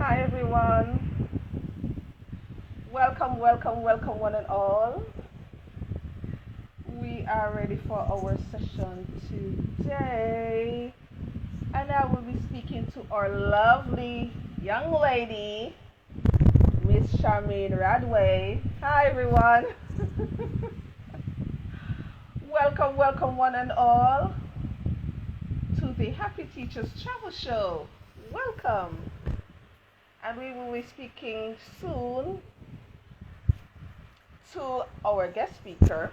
Hi everyone. Welcome, welcome, welcome one and all. We are ready for our session today. And I will be speaking to our lovely young lady, Miss Charmaine Radway. Hi everyone. Welcome, welcome one and all to the Happy Teachers Travel Show. Welcome. And we will be speaking soon to our guest speaker,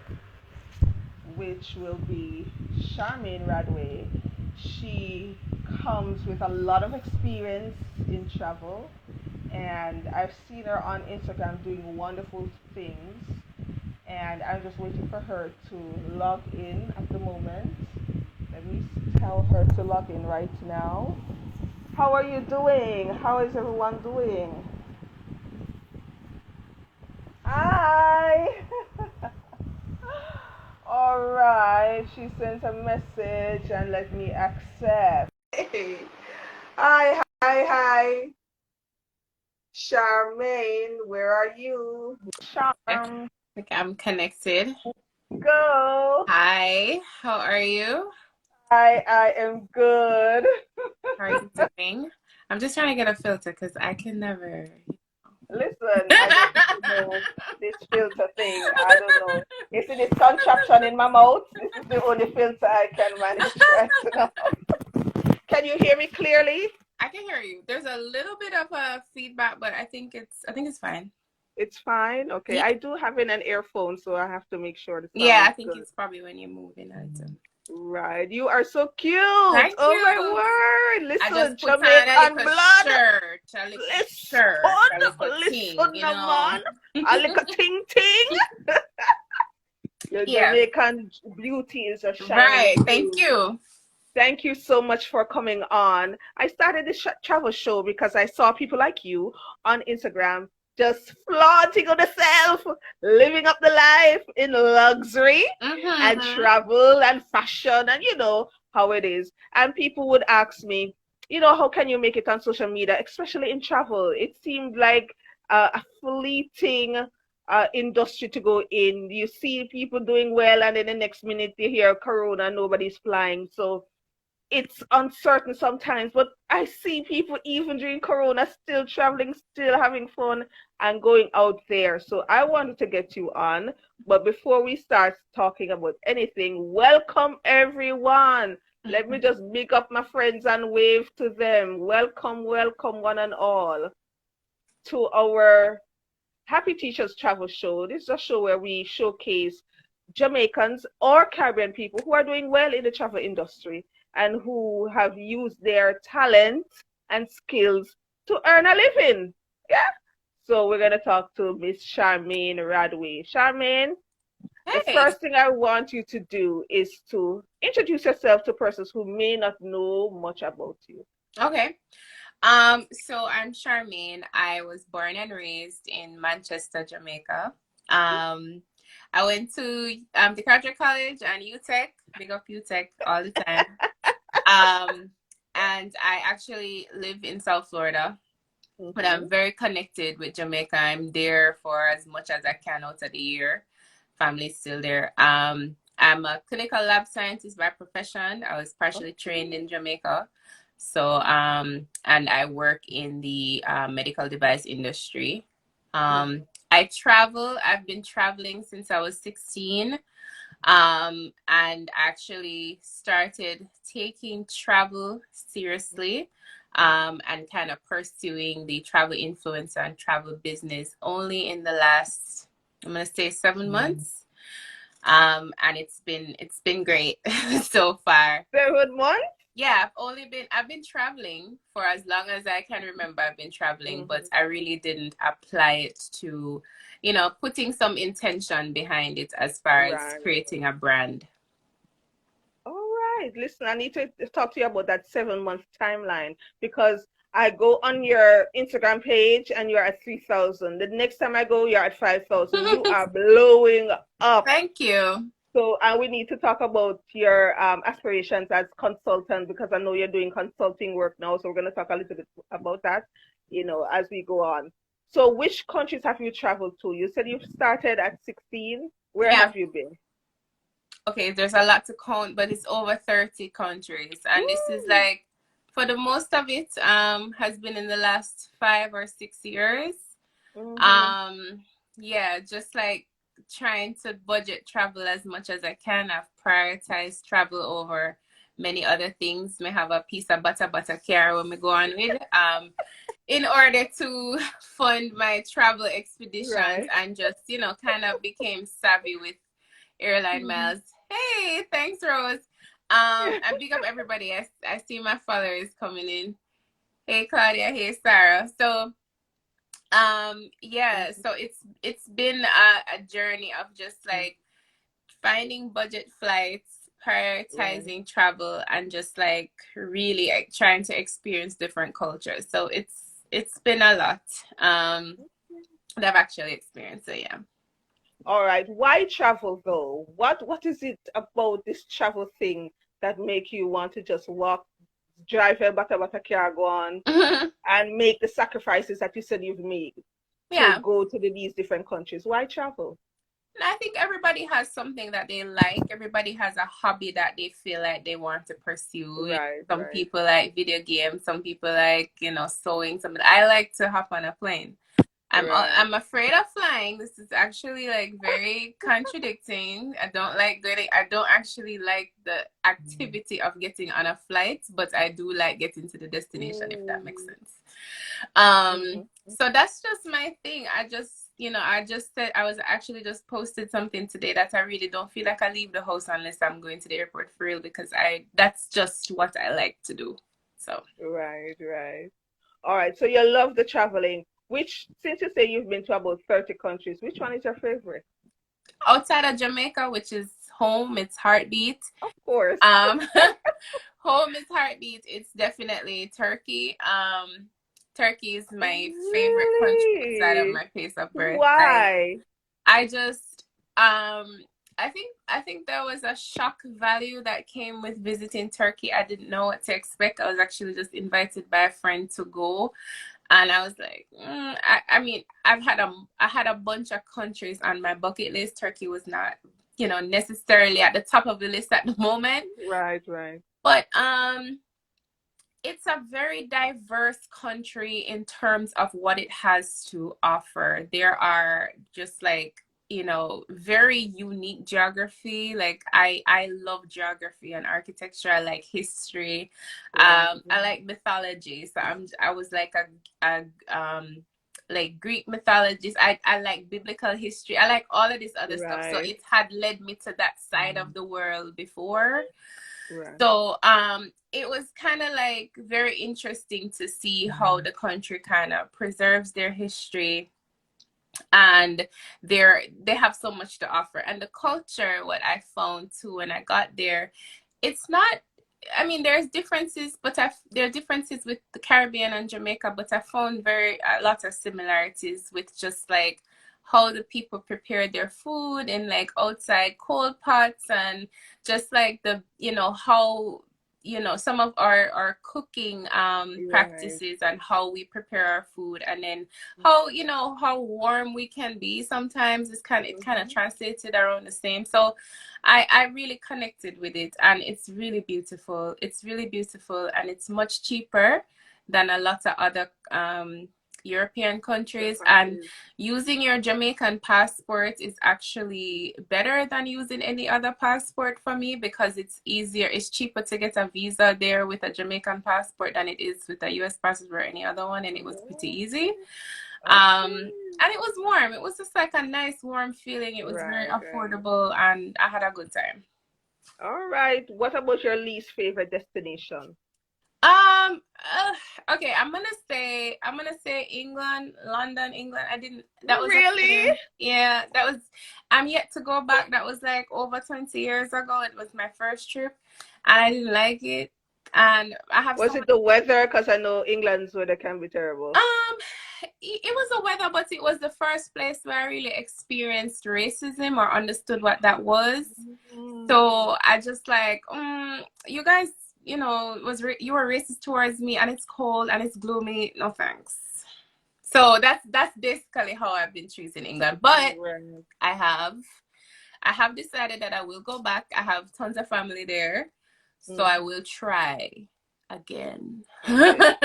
which will be Charmaine Radway. She comes with a lot of experience in travel, and I've seen her on Instagram doing wonderful things. And I'm just waiting for her to log in at the moment. Let me tell her to log in right now. How are you doing? How is everyone doing? Hi! All right, she sent a message and let me accept. Hey. Hi, hi, hi. Charmaine, where are you? Charm, Like I'm connected. go. Hi, how are you? I am good. How are you doing? I'm just trying to get a filter because I can never. Listen, I don't know this filter thing. I don't know. You see this contraption in my mouth? This is the only filter I can manage right now. Can you hear me clearly? I can hear you. There's a little bit of a feedback, but I think it's fine. It's fine. Okay, Yeah, I do have in an earphone, so I have to make sure the sound yeah. is I think good. it's probably when you're moving a little. Right. You are so cute. Thank Oh my you. word. I Listen, just put on a Jamaican little blood. shirt, a little Listen. shirt, a little thing, Listen, you know. man. A little ting ting. Your Yeah, Jamaican beauty is just shining right. Thank through. you. Thank you so much for coming on. I started this travel show because I saw people like you on Instagram just flaunting on themselves, living up the life in luxury and Mm-hmm. travel and fashion and you know how it is. And people would ask me, how can you make it on social media, especially in travel? It seemed like a fleeting industry to go in. You see people doing well, and then the next minute you hear Corona, nobody's flying. So it's uncertain sometimes, but I see people even during Corona still traveling, still having fun and going out there. So I wanted to get you on. But before we start talking about anything, welcome everyone. Let me just big up my friends and wave to them. Welcome, welcome one and all to our Happy Teachers Travel Show. This is a show where we showcase Jamaicans or Caribbean people who are doing well in the travel industry and who have used their talent and skills to earn a living. Yeah. So we're going to talk to Miss Charmaine Radway. Charmaine, the Hey. first thing I want you to do is to introduce yourself to persons who may not know much about you. Okay. So I'm Charmaine. I was born and raised in Manchester, Jamaica. Um, I went to the Carter College and UTech, big up UTech all the time. Um, and I actually live in South Florida, but Mm-hmm. I'm very connected with Jamaica. I'm there for as much as I can out of the year. Family's still there. I'm a clinical lab scientist by profession. I was partially trained in Jamaica. So, and I work in the medical device industry. I travel. I've been traveling since I was 16, and actually started taking travel seriously, and kind of pursuing the travel influencer and travel business only in the last, I'm gonna say 7 months. And it's been great so far. 7 months? Yeah, I've been traveling for as long as I can remember. I've been traveling, but Mm-hmm. I really didn't apply it to, putting some intention behind it as far as Right. creating a brand. All right. Listen, I need to talk to you about that 7 month timeline because I go on your Instagram page and you're at 3,000. The next time I go, you're at 5,000. You are blowing up. Thank you. So, and we need to talk about your aspirations as consultant because I know you're doing consulting work now. So we're going to talk a little bit about that. as we go on. So which countries have you traveled to? You said you've started at 16. Where Yeah. have you been? Okay, there's a lot to count, but it's over 30 countries. And this is Woo! like, for the most of it, has been in the last 5 or 6 years. Mm-hmm. Um, yeah, just like trying to budget travel as much as I can. I've prioritized travel over many other things. May have a piece of butter care when we go on with. In order to fund my travel expeditions Right. and just, kind of became savvy with airline Mm-hmm. miles. Hey, thanks, Rose. And big up everybody. I see my followers coming in. Hey, Claudia. Hey, Sarah. So, yeah. So it's been a journey of just like finding budget flights, Right. prioritizing travel, and just like really like, trying to experience different cultures. So it's been a lot that I've actually experienced. So yeah. All right. Why travel though? What is it about this travel thing that make you want to just walk, drive a bata car, go on and make the sacrifices that you said you've made to Yeah. go to these different countries? Why travel? I think everybody has something that they like. Everybody has a hobby that they feel like they want to pursue. Right, Some right, people like video games. Some people like, sewing. Some I like to hop on a plane. right. I'm afraid of flying. This is actually like very contradicting. I don't actually like the activity of getting on a flight, but I do like getting to the destination, if that makes Mm, sense. mm, So that's just my thing. I just said I was actually just posted something today that I really don't feel like I leave the house unless I'm going to the airport for real because that's just what I like to do. So right, right. All right. So you love the traveling. Since you say you've been to about 30 countries, which one is your favorite? outside of Jamaica, which is home, it's heartbeat. Of course. Um, home is heartbeat. It's definitely Turkey. Turkey is my favorite country outside of Really? my place of birth. Why? I just I think there was a shock value that came with visiting Turkey. I didn't know what to expect. I was actually just invited by a friend to go, and I was like, I mean, I had a bunch of countries on my bucket list. Turkey was not, necessarily at the top of the list at the moment, Right, right. but it's a very diverse country in terms of what it has to offer. There are just like, very unique geography. Like I love geography and architecture. I like history. Right. I like mythology. So I was like a like Greek mythologies. I like biblical history. I like all of this other stuff. So Right. it had led me to that side of the world before. Right. So it was kind of like very interesting to see how the country kind of preserves their history and they have so much to offer. And the culture, what I found too when I got there, it's not, I mean, there's differences, but there are differences with the Caribbean and Jamaica, but I found a lot of similarities with just like how the people prepare their food in like outside cold pots and just like how some of our cooking Right. practices and how we prepare our food, and then how warm we can be sometimes. It kind of Mhm. translated around the same. So I really connected with it, and it's really beautiful. It's really beautiful, and it's much cheaper than a lot of other European Your countries. And countries. using your Jamaican passport is actually better than using any other passport for me because it's easier. It's cheaper to get a visa there with a Jamaican passport than it is with a US passport or any other one, and it was pretty Oh, easy. okay. And it was warm. It was just like a nice warm feeling. It was very Right, right. affordable, and I had a good time. All right. What about your least favorite destination? Um, okay, I'm gonna say England, London, England. I didn't. That was a Really? thing. Yeah, that was. I'm yet to go back. That was like over 20 years ago. It was my first trip, and I didn't like it. And I have Was so it much. the weather? Because I know England's weather can be terrible. Um, it was the weather, but it was the first place where I really experienced racism or understood what that was. Mm. So I just like, you guys, you were racist towards me, and it's cold and it's gloomy. No thanks. So that's basically how I've been choosing England. But Right. I have decided that I will go back. I have tons of family there, so I will try again. Okay.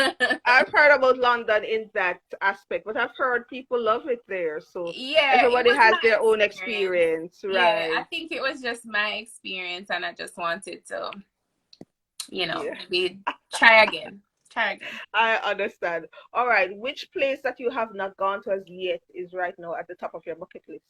I've heard about London in that aspect, but I've heard people love it there. So Yeah, it everybody was has my their own experience. experience, Yeah, I right? think it was just my experience, and I just wanted to, Yeah, maybe try again. Try again. I understand. All right, which place that you have not gone to as yet is right now at the top of your bucket list?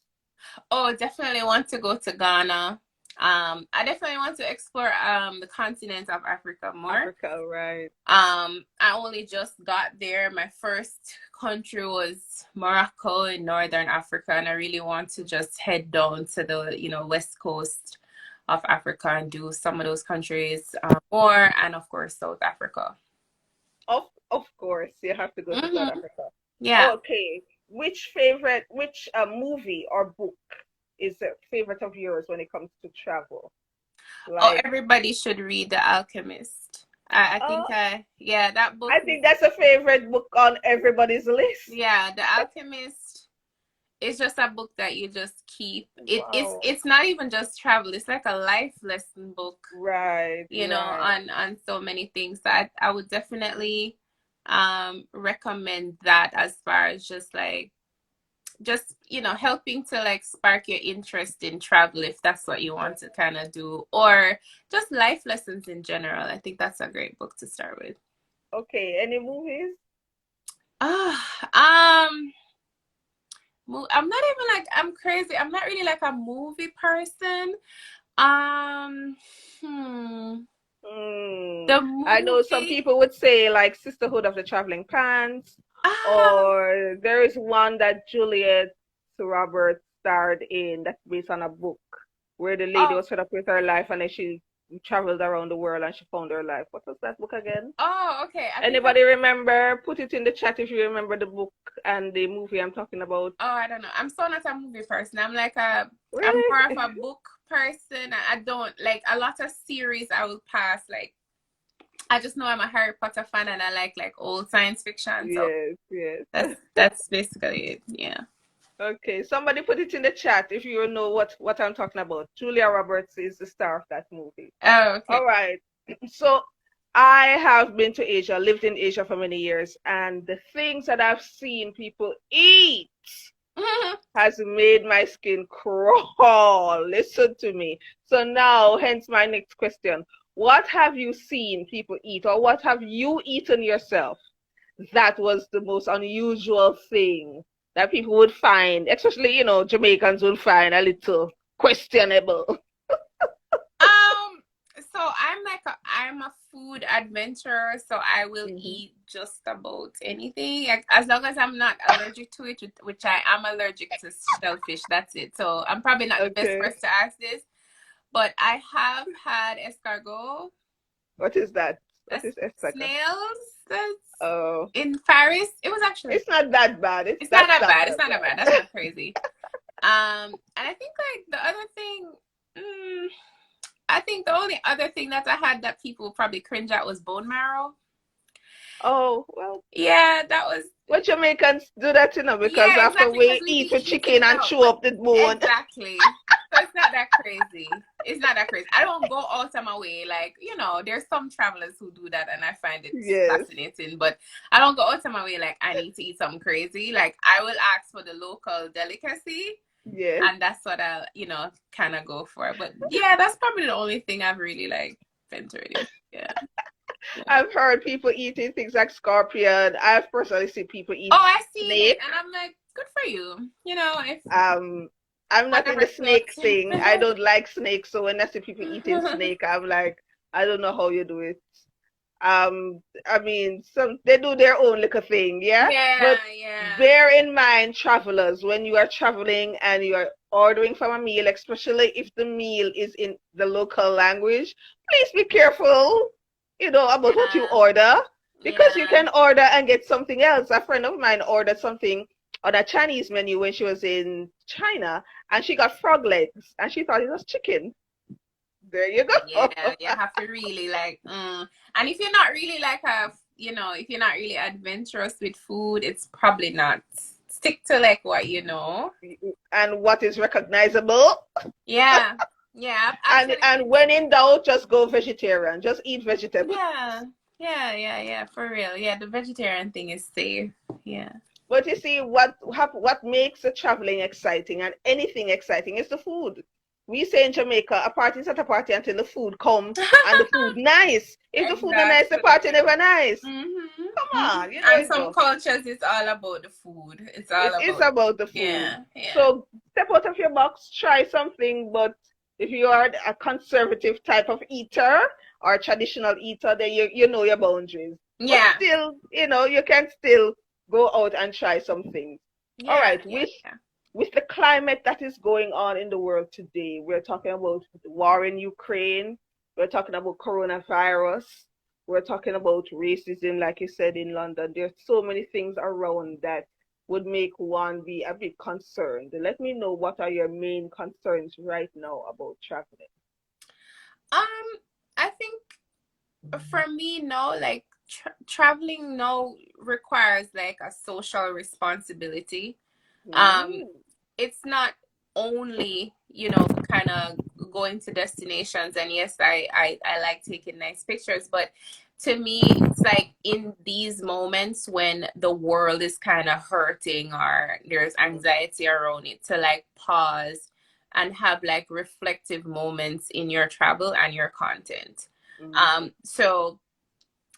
Oh, definitely want to go to Ghana. I definitely want to explore the continent of Africa more. Africa, right? I only just got there. My first country was Morocco in Northern Africa, and I really want to just head down to the, west coast of Africa and do some of those countries more, and of course South Africa. Of course, you have to go to South Mm-hmm. Africa. Yeah. Okay, which movie or book is a favorite of yours when it comes to travel? Oh, Like, everybody should read The Alchemist. I think oh, yeah, that book I is, think that's a favorite book on everybody's list. yeah, The Alchemist is just a book that you just keep. Wow. It's not even just travel. It's like a life lesson book, Right, right. on so many things. So I would definitely recommend that, as far as just helping to like spark your interest in travel, if that's what you want to kind of do, or just life lessons in general. I think that's a great book to start with. Okay, any movies? Ah, I'm not even like, I'm crazy. I'm not really like a movie person. Um, hmm, Hmm. the I know some movie. people would say like Sisterhood of the Traveling Pants, Ah, or there is one that Juliet Roberts starred in that's based on a book where the lady oh, was fed up with her life and then she traveled around the world and she found her life. What was that book again? okay. I think Anybody remember? Put it in the chat if you remember the book and the movie I'm talking about. I don't know. I'm so not a movie person. I'm Really? more of a book person. I don't like a lot of series. I will pass. Like, I just know I'm a Harry Potter fan, and I like old science fiction. So Yes, yes. that's basically it. Yeah. Okay, somebody put it in the chat if you know what I'm talking about. Julia Roberts is the star of that movie. Oh, okay. All right. So I have been to Asia, lived in Asia for many years, and the things that I've seen people eat has made my skin crawl. Listen to me. So now, hence my next question. What have you seen people eat, or what have you eaten yourself that was the most unusual thing that people would find, especially, Jamaicans would find a little questionable? So I'm a food adventurer, so I will Hmm. eat just about anything, like, as long as I'm not allergic to it, which I am allergic to shellfish. That's it. So I'm probably not the best Okay. person to ask this, but I have had escargot, What is that? What that's is escargot? snails. That's Oh, in Paris. It was actually, it's not that bad. it's not That's that not bad. It's that not that bad. That's bad. not crazy. And I think like the other thing, mm, I think the only other thing that I had that people probably cringe at was bone Oh, well, marrow. That was, what Jamaicans do that, because yeah, after exactly, because we we eat be the eating chicken it and out, chew but up the bone. exactly. So it's not that crazy. It's not that crazy. I don't go out of my way. Like, there's some travelers who do that, and I find it Yes, fascinating. But I don't go out of my way like I need to eat something crazy. Like, I will ask for the local delicacy, yes. and that's what I'll, kind of go for. But yeah, that's probably the only thing I've really like ventured in. Yeah. Yeah. I've heard people eating things like scorpion. I've personally seen people eat Oh, I've seen it, snake. and I'm like, good for you. If Um, I'm not in whatever the snake floats. thing. I don't like snakes, so when I see people eating snake, I'm like, I don't know how you do it. I mean, some they do their own little thing, yeah. Yeah, But yeah. bear in mind, travelers, when you are traveling and you are ordering from a meal, especially if the meal is in the local language, please be careful, about what you Yeah, order, because you yeah. can order and get something else. A friend of mine ordered something on a Chinese menu when she was in China, and she got frog legs, and she thought it was chicken. There you go. Yeah, you have to really like, and if you're not really like a if you're not really adventurous with food, it's probably not. Stick to like what you know. And what is recognizable. Yeah. Yeah, And when in doubt, just go vegetarian. Just eat vegetables. yeah, for real. Yeah, the vegetarian thing is safe. Yeah. But you see, what makes the traveling exciting and anything exciting is the food. We say in Jamaica, a party is not a party until the food come and the food nice. If the food is nice, the party Exactly. never nice. Come Mm-hmm. on, you know And it some though. cultures, it's all about the food. It's all It is about, about the food. yeah. So step out of your box, try something. But if you are a conservative type of eater or traditional eater, then you know your boundaries. But Yeah. still, you can still go out and try some things. All Yeah, right, yeah, with the climate that is going on in the world today, we're talking about the war in Ukraine, we're talking about coronavirus, we're talking about racism, like you said in London. There's so many things around that would make one be a bit concerned. Let me know, what are your main concerns right now about traveling? I think for me, no, like traveling now requires like a social responsibility. Um, Mm, it's not only, kind of going to destinations, and yes, I like taking nice pictures, but to me, it's like in these moments when the world is kind of hurting or there's anxiety around it, to like pause and have like reflective moments in your travel and your content. mm, So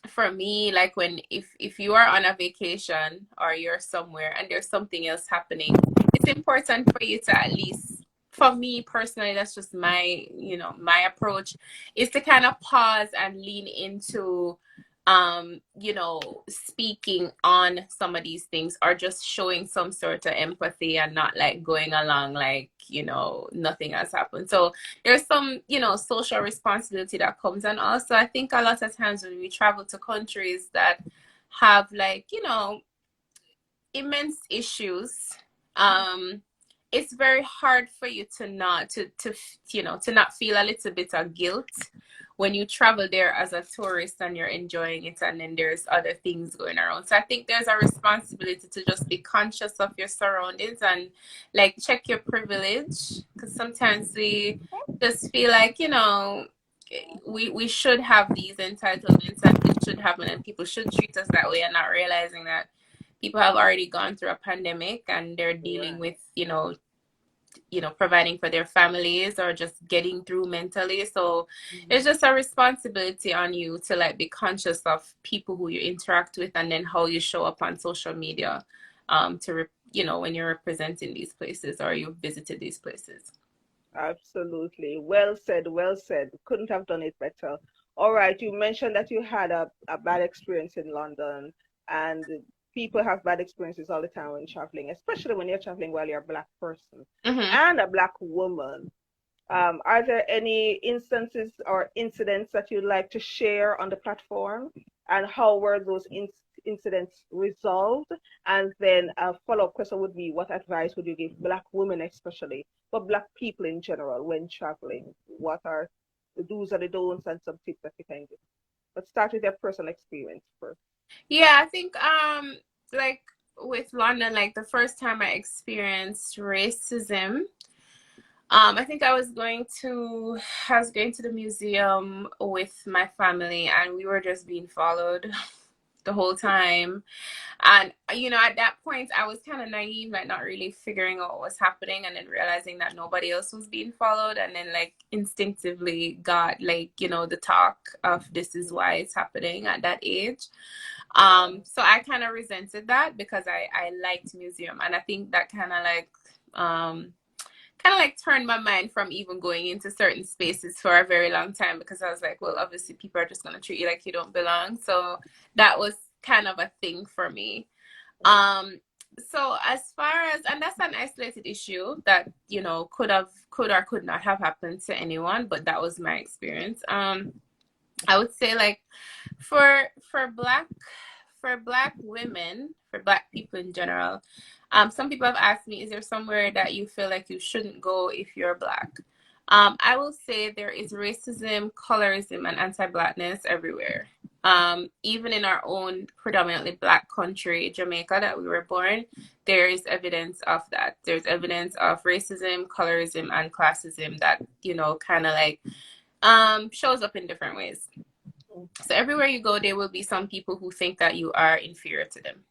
for me, like when if you are on a vacation or you're somewhere and there's something else happening, it's important for you to at least, for me personally, that's just my approach, is to kind of pause and lean into speaking on some of these things, or just showing some sort of empathy and not like going along like nothing has happened. So there's some social responsibility that comes. And also I think a lot of times when we travel to countries that have like immense issues, it's very hard for you to not to not feel a little bit of guilt when you travel there as a tourist and you're enjoying it, and then there's other things going around. So I think there's a responsibility to just be conscious of your surroundings and like check your privilege, because sometimes we just feel like we should have these entitlements and this should happen and people should treat us that way, and not realizing that people have already gone through a pandemic and they're dealing right. with providing for their families or just getting through mentally. So it's Mhm. just a responsibility on you to like be conscious of people who you interact with, and then how you show up on social media, when you're representing these places or you've visited these places. Absolutely. Well said, well said. Couldn't have done it better. All right, you mentioned that you had a bad experience in London, and people have bad experiences all the time when traveling, especially when you're traveling while you're a black person Mm-hmm. and a black woman. Are there any instances or incidents that you'd like to share on the platform? And how were those incidents resolved? And then a follow-up question would be, what advice would you give Black women, especially, but Black people in general, when traveling? What are the do's and the don'ts, and some tips that you can give? Let's start with your personal experience first. Yeah, I think like with London, like the first time I experienced racism, I think I was going to the museum with my family, and we were just being followed the whole time. And at that point I was kind of naive, like not really figuring out what was happening, and then realizing that nobody else was being followed, and then like instinctively got like, the talk of this is why it's happening at that age. Yeah. So I kind of resented that because I liked museum, and I think that kind of like turned my mind from even going into certain spaces for a very long time, because I was like, well, obviously people are just going to treat you like you don't belong. So that was kind of a thing for me. Um, so as far as, and that's an isolated issue that, could or could not have happened to anyone, but that was my experience. I would say like for for black for black women, for black people in general, some people have asked me, is there somewhere that you feel like you shouldn't go if you're black? I will say there is racism, colorism, and anti-blackness everywhere. Even in our own predominantly Black country, Jamaica, that we were born, there is evidence of that. There's evidence of racism, colorism, and classism that, you know, kind of like shows up in different ways. So everywhere you go, there will be some people who think that you are inferior to them.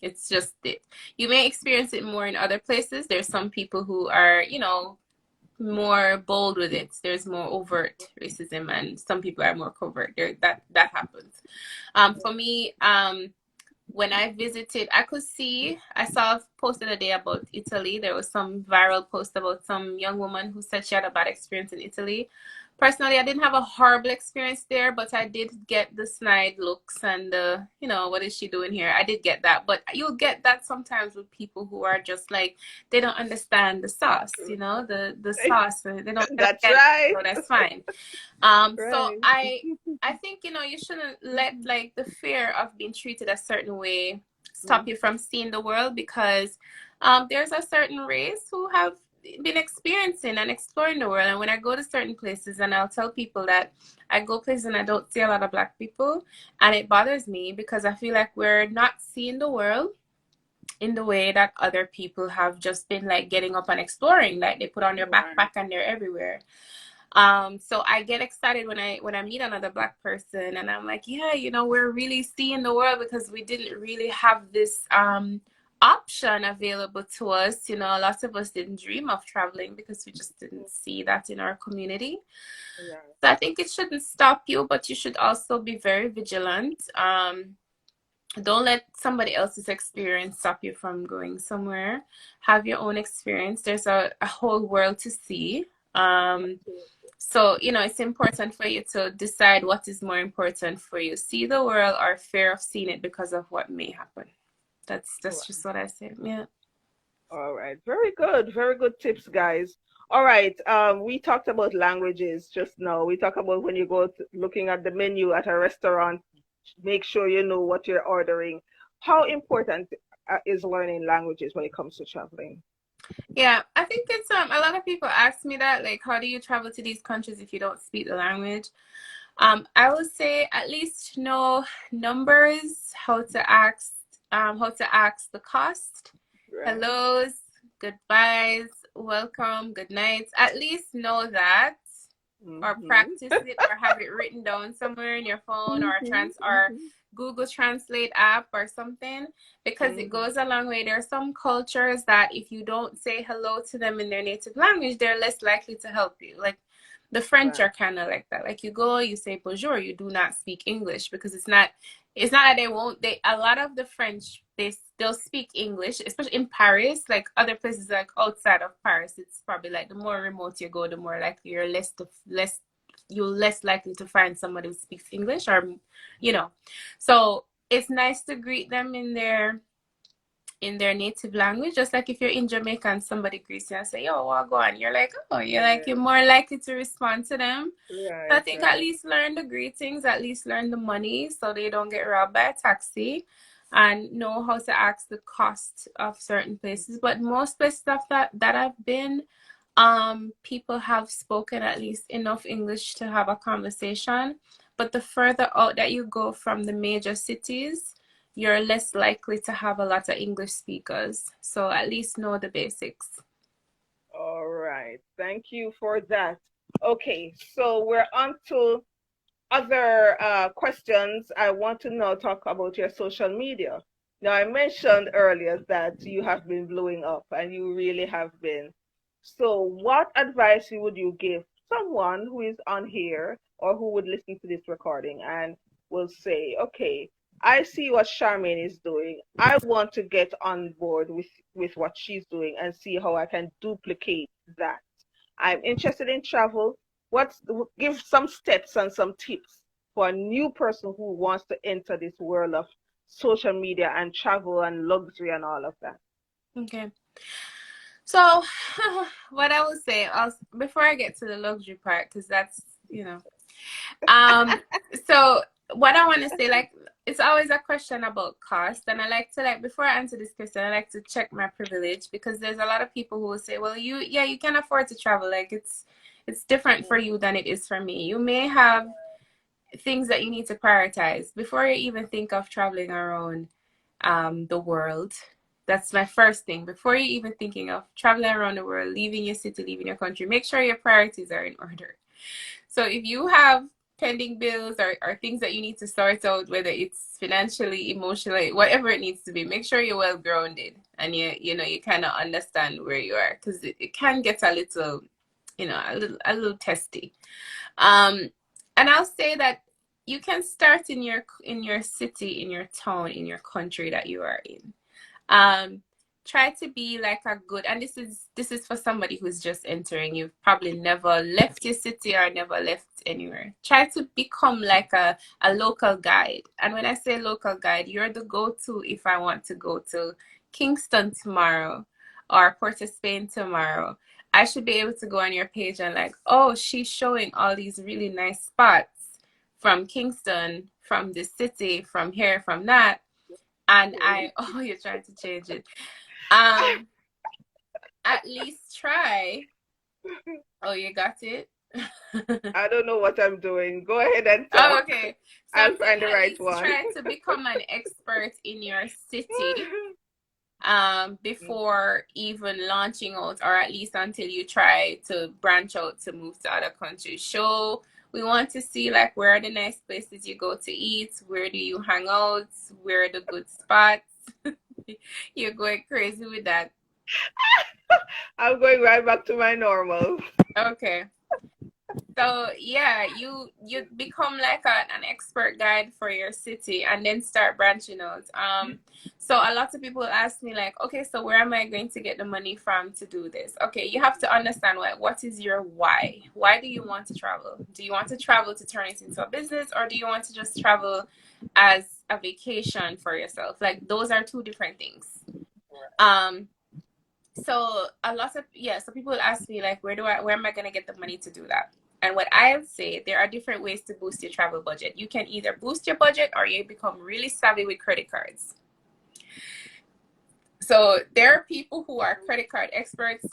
It's just it. You may experience it more in other places. There's some people who are, you know, more bold with it. There's more overt racism, and some people are more covert. That happens. For me, when I visited, I saw a post the other day about Italy. There was some viral post about some young woman who said she had a bad experience in Italy. Personally, I didn't have a horrible experience there, but I did get the snide looks and you know, what is she doing here? I did get that, but you'll get that sometimes with people who are just like, they don't understand the sauce, you know, the sauce. They don't. That's right. So that's fine. Right. So I think, you know, you shouldn't let like the fear of being treated a certain way stop you from seeing the world, because there's a certain race who have been experiencing and exploring the world. And when I go to certain places, and I'll tell people that I go places and I don't see a lot of Black people, and it bothers me because I feel like we're not seeing the world in the way that other people have just been like getting up and exploring. Like they put on their backpack and they're everywhere. So I get excited when I meet another Black person, and I'm like, yeah, you know, we're really seeing the world, because we didn't really have this option available to us. You know, lots of us didn't dream of traveling because we just didn't see that in our community. Yeah. So I think it shouldn't stop you, but you should also be very vigilant. Don't let somebody else's experience stop you from going somewhere. Have your own experience. There's a whole world to see. So, you know, it's important for you to decide what is more important for you. See the world or fear of seeing it because of what may happen. That's just what I say. Yeah. All right. Very good. Very good tips, guys. All right. We talked about languages just now. We talked about when you go looking at the menu at a restaurant, make sure you know what you're ordering. How important is learning languages when it comes to traveling? Yeah, I think it's a lot of people ask me that, like, how do you travel to these countries if you don't speak the language? I would say at least know numbers, how to ask the cost, hellos, goodbyes, welcome, good nights. At least know that, or practice it, or have it written down somewhere in your phone, or Google Translate app or something, because it goes a long way. There are some cultures that if you don't say hello to them in their native language, they're less likely to help you. Like the French are kind of like that. Like you go, you say bonjour, you do not speak English, because it's not that they won't. A lot of the French, they'll speak English, especially in Paris. Like other places like outside of Paris, it's probably like the more remote you go, the more likely you're less likely to find somebody who speaks English, or you know. So it's nice to greet them in their native language. Just like if you're in Jamaica and somebody greets you and say, yo, what go on? You're like, oh, you're more likely to respond to them. Right, so I think at least learn the greetings, at least learn the money so they don't get robbed by a taxi, and know how to ask the cost of certain places. But most places that I've been, people have spoken at least enough English to have a conversation. But the further out that you go from the major cities, you're less likely to have a lot of English speakers. So at least know the basics. All right. Thank you for that. Okay, so we're on to other questions. I want to now talk about your social media. Now, I mentioned earlier that you have been blowing up, and you really have been. So what advice would you give someone who is on here or who would listen to this recording and will say, okay, I see what Charmaine is doing. I want to get on board with what she's doing and see how I can duplicate that. I'm interested in travel. Give some steps and some tips for a new person who wants to enter this world of social media and travel and luxury and all of that. Okay. So what I would say, before I get to the luxury part, because that's, you know, so what I want to say, like, it's always a question about cost. And I like to, like, before I answer this question, I like to check my privilege, because there's a lot of people who will say, well, you can afford to travel. Like it's different for you than it is for me. You may have things that you need to prioritize before you even think of traveling around the world. That's my first thing. Before you even thinking of traveling around the world, leaving your city, leaving your country, make sure your priorities are in order. So if you have pending bills or things that you need to sort out, whether it's financially, emotionally, whatever it needs to be, make sure you're well grounded and you kind of understand where you are, because it can get a little, a little testy. And I'll say that you can start in your city, in your town, in your country that you are in. Try to be like a good, and this is for somebody who's just entering. You've probably never left your city or never left anywhere. Try to become like a local guide. And when I say local guide, you're the go-to if I want to go to Kingston tomorrow or Port of Spain tomorrow. I should be able to go on your page and like, oh, she's showing all these really nice spots from Kingston, from the city, from here, from that. And oh, you're trying to change it. At least try. Oh, you got it? I don't know what I'm doing. Go ahead and Oh, talk. okay. So I'll find the at right least one. try to become an expert in your city before even launching out, or at least until you try to branch out to move to other countries. We want to see like where are the nice places you go to eat, where do you hang out, where are the good spots. You're going crazy with that. I'm going right back to my normal. Okay. So yeah, you become like an expert guide for your city and then start branching out. So a lot of people ask me like, okay, so where am I going to get the money from to do this? Okay, you have to understand what is your why? Why do you want to travel? Do you want to travel to turn it into a business, or do you want to just travel as a vacation for yourself? Like those are two different things. So so people ask me like, where am I gonna get the money to do that? And what I'll say, there are different ways to boost your travel budget. You can either boost your budget or you become really savvy with credit cards. So there are people who are credit card experts.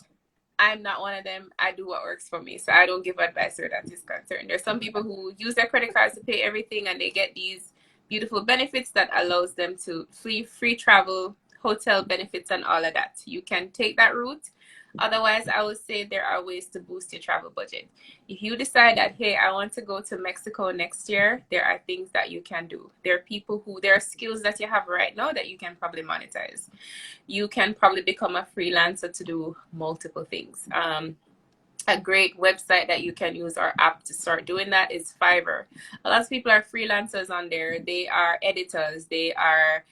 I'm not one of them. I do what works for me. So I don't give advice where that is concerned. There's some people who use their credit cards to pay everything and they get these beautiful benefits that allows them to free travel, hotel benefits, and all of that. You can take that route. Otherwise, I would say there are ways to boost your travel budget. If you decide that, hey, I want to go to Mexico next year, there are things that you can do. There are skills that you have right now that you can probably monetize. You can probably become a freelancer to do multiple things. A great website that you can use or app to start doing that is Fiverr. A lot of people are freelancers on there. They are editors. They are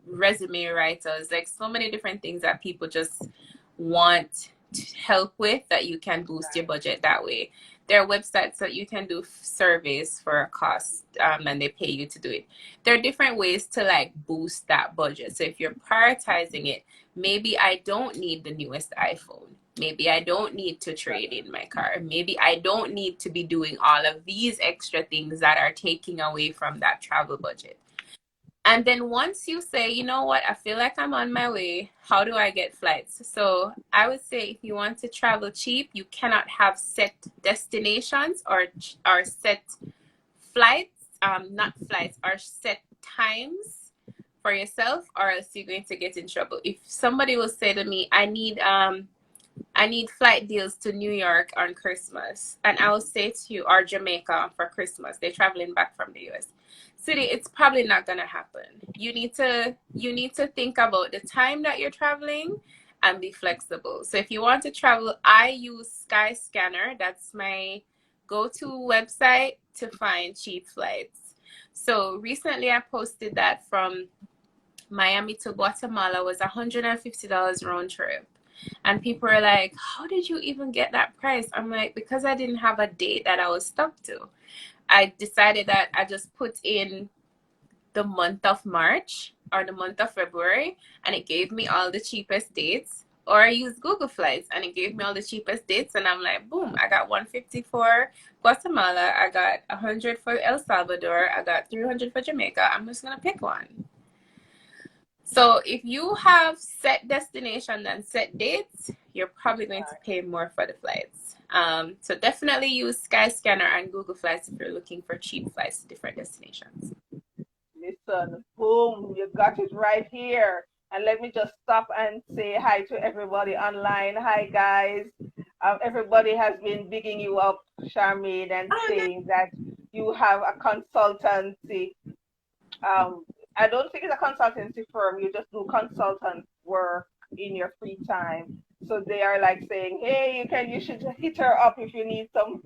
resume writers, like so many different things that people just want help with, that you can boost your budget that way. There are websites that you can do surveys for a cost, and they pay you to do it. There are different ways to like boost that budget. So if you're prioritizing it, maybe I don't need the newest iPhone. Maybe I don't need to trade in my car. Maybe I don't need to be doing all of these extra things that are taking away from that travel budget. And then once you say, you know what, I feel like I'm on my way, how do I get flights? So I would say if you want to travel cheap, you cannot have set destinations or set flights, not flights, or set times for yourself, or else you're going to get in trouble. If somebody will say to me, I need flight deals to New York on Christmas, and I will say to you, or Jamaica for Christmas, they're traveling back from the US. City, it's probably not gonna happen. You need to think about the time that you're traveling and be flexible. So if you want to travel, I use Skyscanner. That's my go-to website to find cheap flights. So recently I posted that from Miami to Guatemala was $150 round trip. And people are like, how did you even get that price? I'm like, because I didn't have a date that I was stuck to. I decided that I just put in the month of March or the month of February, and it gave me all the cheapest dates. Or I used Google Flights and it gave me all the cheapest dates, and I'm like, boom, I got 150 for Guatemala, I got 100 for El Salvador, I got 300 for Jamaica. I'm just gonna pick one. So if you have set destinations and set dates, you're probably going to pay more for the flights. So definitely use Skyscanner and Google Flights if you're looking for cheap flights to different destinations. Listen, boom, you got it right here. And let me just stop and say hi to everybody online. Hi, guys. Everybody has been bigging you up, Charmaine, and Oh, no. saying that you have a consultancy. Um, I don't think it's a consultancy firm. You just do consultant work in your free time. So they are like saying, hey, you should hit her up if you need some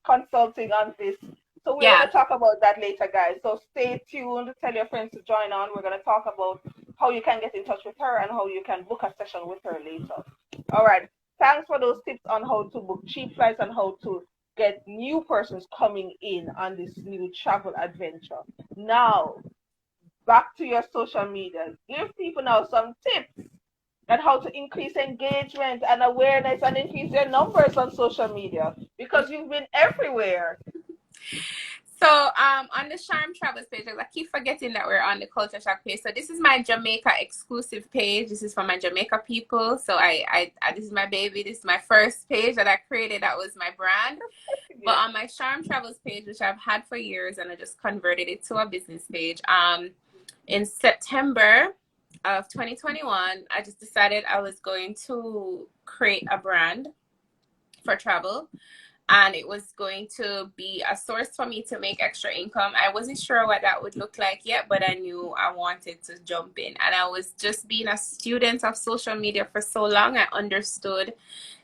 consulting on this. So we're going Yeah. to talk about that later, guys. So stay tuned. Tell your friends to join on. We're going to talk about how you can get in touch with her and how you can book a session with her later. All right. Thanks for those tips on how to book cheap flights and how to get new persons coming in on this new travel adventure. Now, back to your social media. Give people now some tips on how to increase engagement and awareness and increase their numbers on social media because you've been everywhere. So on the Charm Travels page, I keep forgetting that we're on the Culture Shock page. So this is my Jamaica exclusive page. This is for my Jamaica people. So I this is my baby. This is my first page that I created. That was my brand. But Yeah. on my Charm Travels page, which I've had for years, and I just converted it to a business page. In September of 2021, I just decided I was going to create a brand for travel, and it was going to be a source for me to make extra income. I wasn't sure what that would look like yet, but I knew I wanted to jump in. And I was just being a student of social media for so long. I understood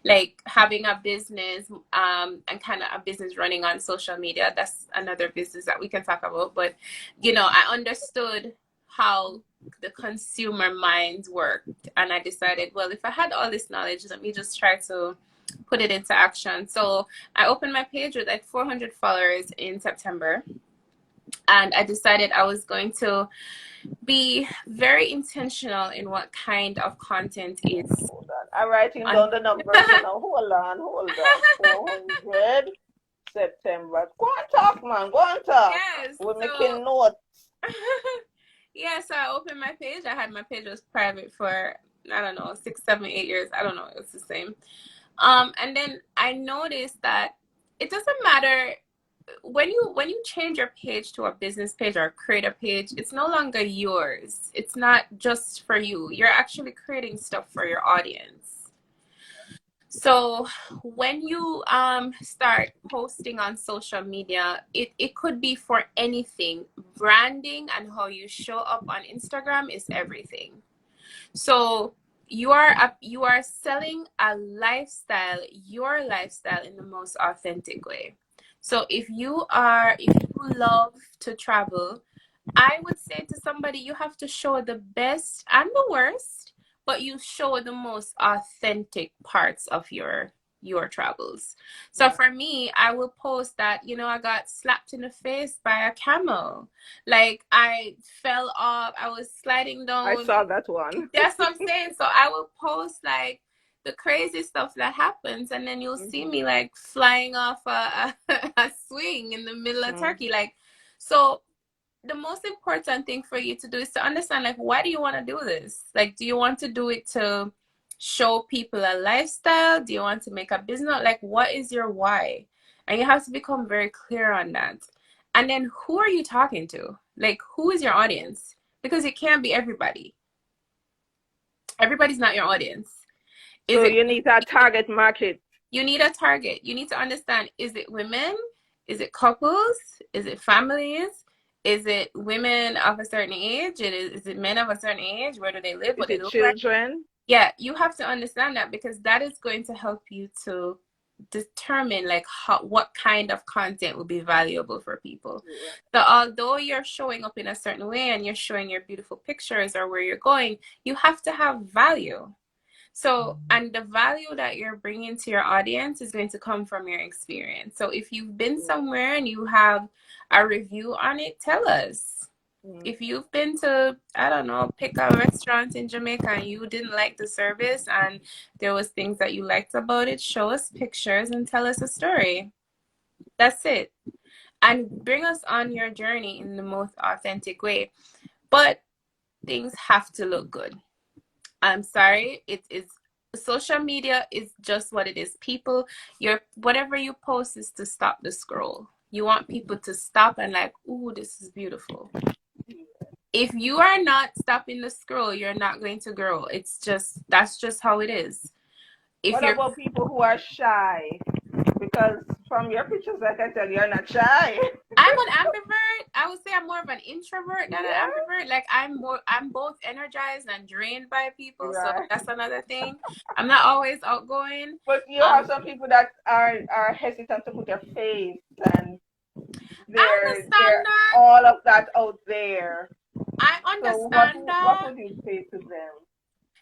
like having a business and kind of a business running on social media. That's another business that we can talk about. But, you know, I understood how the consumer minds worked. And I decided, well, if I had all this knowledge, let me just try to put it into action. So I opened my page with like 400 followers in September, and I decided I was going to be very intentional in what kind of content is Hold on. I'm writing on. down the numbers, you know. Hold on. 400 September. Go on talk, man. Go on talk. Yes, We're so making notes. yeah, so I opened my page. I had my page was private for I don't know 6, 7, 8 years. I don't know. It's the same. And then I noticed that it doesn't matter when you change your page to a business page or create a page, it's no longer yours. It's not just for you. You're actually creating stuff for your audience. So when you start posting on social media, it could be for anything. Branding and how you show up on Instagram is everything. So you are selling a lifestyle, your lifestyle in the most authentic way. So if you love to travel, I would say to somebody you have to show the best and the worst, but you show the most authentic parts of your travels. So Yeah. for me, I will post that, you know, I got slapped in the face by a camel. Like I fell off, I was sliding I down. saw that one. That's what I'm saying. So I will post like the crazy stuff that happens, and then you'll see me like flying off a swing in the middle of Turkey. Like, so the most important thing for you to do is to understand like why do you want to do this? Like, do you want to do it to show people a lifestyle? Do you want to make a business? Like, what is your why? And you have to become very clear on that. And then who are you talking to? Like, who is your audience? Because it can't be everybody. Everybody's not your audience. So Is it you need a target market. You need a target. You need to understand, is it women? Is it couples? Is it families? Is it women of a certain age? Is it men of a certain age? Where do they live? Is What they it look like? children? Yeah, you have to understand that, because that is going to help you to determine like what kind of content will be valuable for people. So although you're showing up in a certain way and you're showing your beautiful pictures or where you're going, you have to have value. So, and the value that you're bringing to your audience is going to come from your experience. So if you've been somewhere and you have a review on it, tell us. If you've been to, I don't know, pick a restaurant in Jamaica and you didn't like the service and there was things that you liked about it, show us pictures and tell us a story. That's it. And bring us on your journey in the most authentic way. But things have to look good. I'm sorry, it is social media is just what it is. People, whatever you post is to stop the scroll. You want people to stop and like, ooh, this is beautiful. If you are not stopping the scroll, you're not going to grow. That's just how it is. If What you're about people who are shy? Because from your pictures, I can tell you're not shy. I'm an ambivert. I would say I'm more of an introvert than an Yeah. ambivert. Like I'm both energized and drained by people. So Right. that's another thing. I'm not always outgoing. But you have Um, some people that are hesitant to put their face, and I they're understand that. all of that out there. I So understand what that. would you say to them?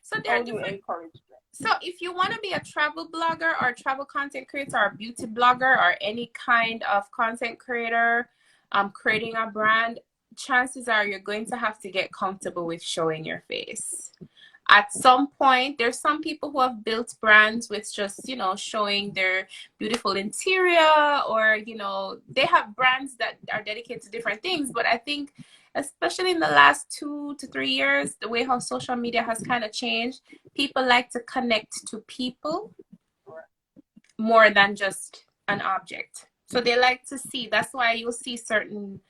So there How are do you different. encourage them? So if you want to be a travel blogger or travel content creator or beauty blogger or any kind of content creator, creating a brand, chances are you're going to have to get comfortable with showing your face. At some point, there's some people who have built brands with just, showing their beautiful interior, or, they have brands that are dedicated to different things. But I think, especially in the last 2 to 3 years, the way how social media has kind of changed, people like to connect to people more than just an object. So they like to see, that's why you'll see certain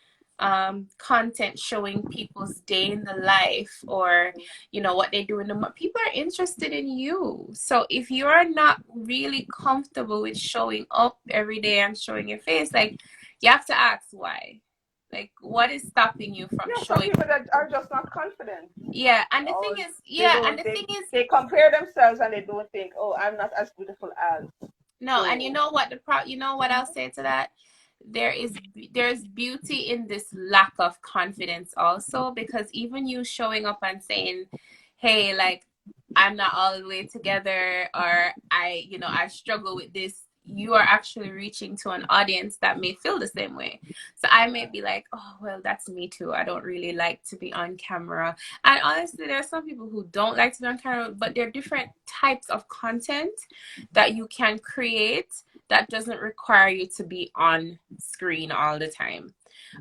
content showing people's day in the life, or what they do in the month. People are interested in you. So if you're not really comfortable with showing up every day and showing your face, like, you have to ask why. Like, what is stopping you from Yeah, some showing? people that are just not confident. Yeah, and the thing Or is, they yeah, and don't the thing is, they compare themselves and they don't think, oh, I'm not as beautiful as. no, and you So know what you know what I'll say to that? There's beauty in this lack of confidence also, because even you showing up and saying, hey, like, I'm not all the way together, or I struggle with this, you are actually reaching to an audience that may feel the same way. So I may be like, oh, well, that's me too. I don't really like to be on camera. And honestly, there are some people who don't like to be on camera, but there are different types of content that you can create that doesn't require you to be on screen all the time,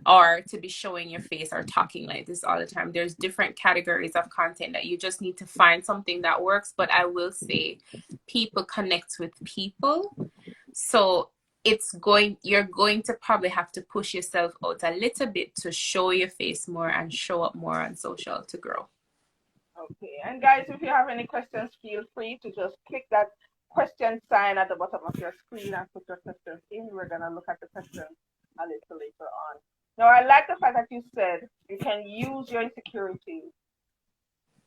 or to be showing your face or talking like this all the time. There's different categories of content that you just need to find something that works. But I will say, people connect with people. So you're going to probably have to push yourself out a little bit to show your face more and show up more on social to grow. okay. And guys, if you have any questions, feel free to just click that question sign at the bottom of your screen and put your questions in. We're gonna look at the questions a little later on. Now, I like the fact that you said you can use your insecurities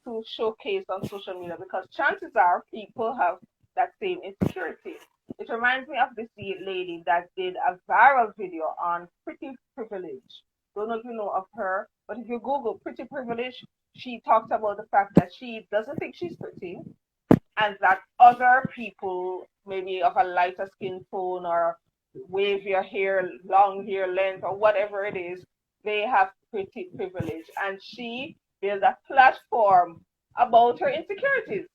to showcase on social media, because chances are people have that same insecurity. It reminds me of this lady that did a viral video on pretty privilege. Don't know if you know of her, but if you Google pretty privilege, she talks about the fact that she doesn't think she's pretty, and that other people, maybe of a lighter skin tone or wavier hair, long hair length, or whatever it is, they have pretty privilege. And she built a platform about her insecurities.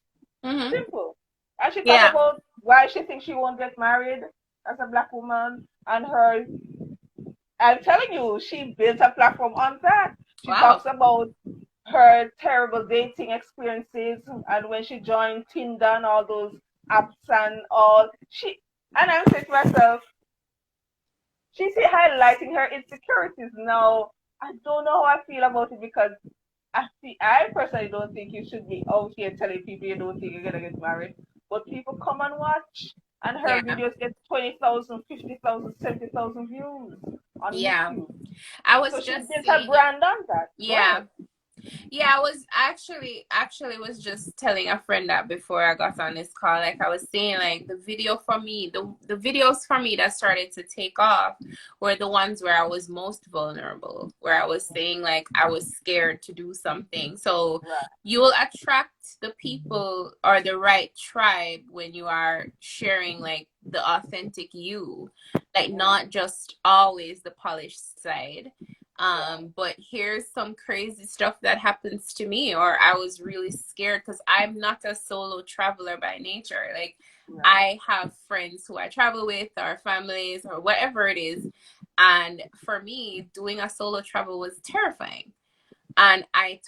Mm-hmm. Simple. And she talked Yeah. about why she thinks she won't get married as a black woman, and her, I'm telling you, she built a platform on that. She Wow. talks about her terrible dating experiences, and when she joined Tinder and all those apps and all. And I'm saying to myself, she's highlighting her insecurities now. I don't know how I feel about it, because I personally don't think you should be out here telling people you don't think you're gonna get married. But people come and watch, and her Yeah. videos get 20,000, 50,000, 70,000 views on Yeah. YouTube. I So was she just built her saying, brand on that. Go yeah. ahead. Yeah, I was actually was just telling a friend that before I got on this call. Like, I was saying, like, the videos for me that started to take off were the ones where I was most vulnerable, where I was saying, like, I was scared to do something. So Right. you will attract the people or the right tribe when you are sharing, like, the authentic you, like, not just always the polished side. But here's some crazy stuff that happens to me, or I was really scared because I'm not a solo traveler by nature. Like, Right. I have friends who I travel with, or families, or whatever it is. And for me, doing a solo travel was terrifying. And I